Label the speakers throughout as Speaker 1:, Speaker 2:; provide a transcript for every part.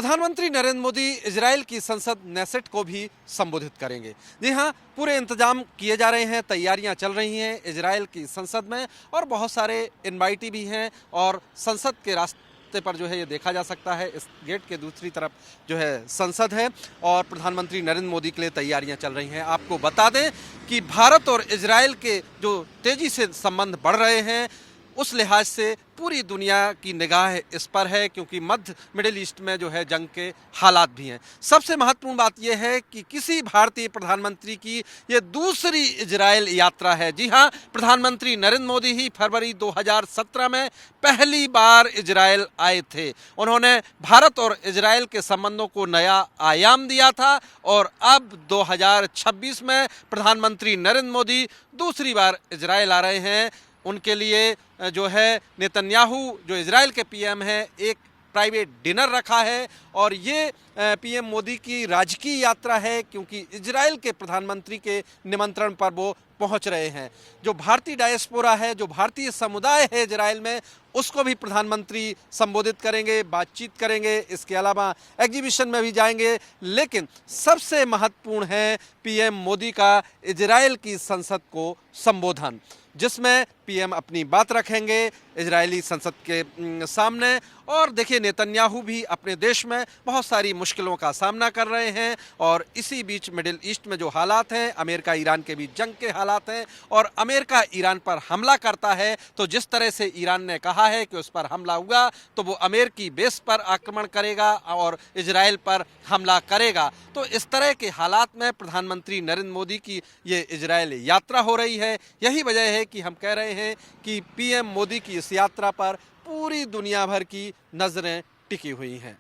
Speaker 1: प्रधानमंत्री नरेंद्र मोदी इजराइल की संसद नेसेट को भी संबोधित करेंगे। जी हाँ, पूरे इंतजाम किए जा रहे हैं, तैयारियां चल रही हैं इजराइल की संसद में और बहुत सारे इनवाइटी भी हैं और संसद के रास्ते पर जो है ये देखा जा सकता है, इस गेट के दूसरी तरफ जो है संसद है और प्रधानमंत्री नरेंद्र मोदी के लिए तैयारियां चल रही हैं। आपको बता दें कि भारत और इजराइल के जो तेजी से संबंध बढ़ रहे हैं उस लिहाज से पूरी दुनिया की निगाह इस पर है, क्योंकि मध्य मिडिल ईस्ट में जो है जंग के हालात भी हैं। सबसे महत्वपूर्ण बात यह है कि किसी भारतीय प्रधानमंत्री की ये दूसरी इजराइल यात्रा है। जी हाँ, प्रधानमंत्री नरेंद्र मोदी ही फरवरी 2017 में पहली बार इजराइल आए थे। उन्होंने भारत और इजराइल के संबंधों को नया आयाम दिया था और अब 2026 में प्रधानमंत्री नरेंद्र मोदी दूसरी बार इजराइल आ रहे हैं। उनके लिए जो है नेतन्याहू जो इजराइल के पीएम हैं, एक प्राइवेट डिनर रखा है और ये पीएम मोदी की राजकीय यात्रा है, क्योंकि इजराइल के प्रधानमंत्री के निमंत्रण पर वो पहुंच रहे हैं। जो भारतीय डायस्पोरा है, जो भारतीय समुदाय है इजराइल में, उसको भी प्रधानमंत्री संबोधित करेंगे, बातचीत करेंगे। इसके अलावा एग्जीबिशन में भी जाएंगे, लेकिन सबसे महत्वपूर्ण है पीएम मोदी का इजराइल की संसद को संबोधन, जिसमें पीएम अपनी बात रखेंगे इजरायली संसद के सामने। और देखिए, नेतन्याहू भी अपने देश में बहुत सारी मुश्किलों का सामना कर रहे हैं और इसी बीच मिडिल ईस्ट में जो हालात हैं, अमेरिका ईरान के बीच जंग के हालात हैं और अमेरिका ईरान पर हमला करता है, तो जिस तरह से ईरान ने कहा है कि उस पर हमला हुआ तो वो अमेरिकी बेस पर आक्रमण करेगा और इजराइल पर हमला करेगा। तो इस तरह के हालात में प्रधानमंत्री नरेंद्र मोदी की ये इजराइल यात्रा हो रही है। यही वजह है कि हम कह रहे हैं कि पीएम मोदी की इस यात्रा पर पूरी दुनिया भर की नजरें टिकी हुई हैं।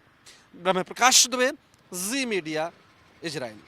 Speaker 1: ब्रह्म प्रकाश दुबे, जी मीडिया, इजराइल।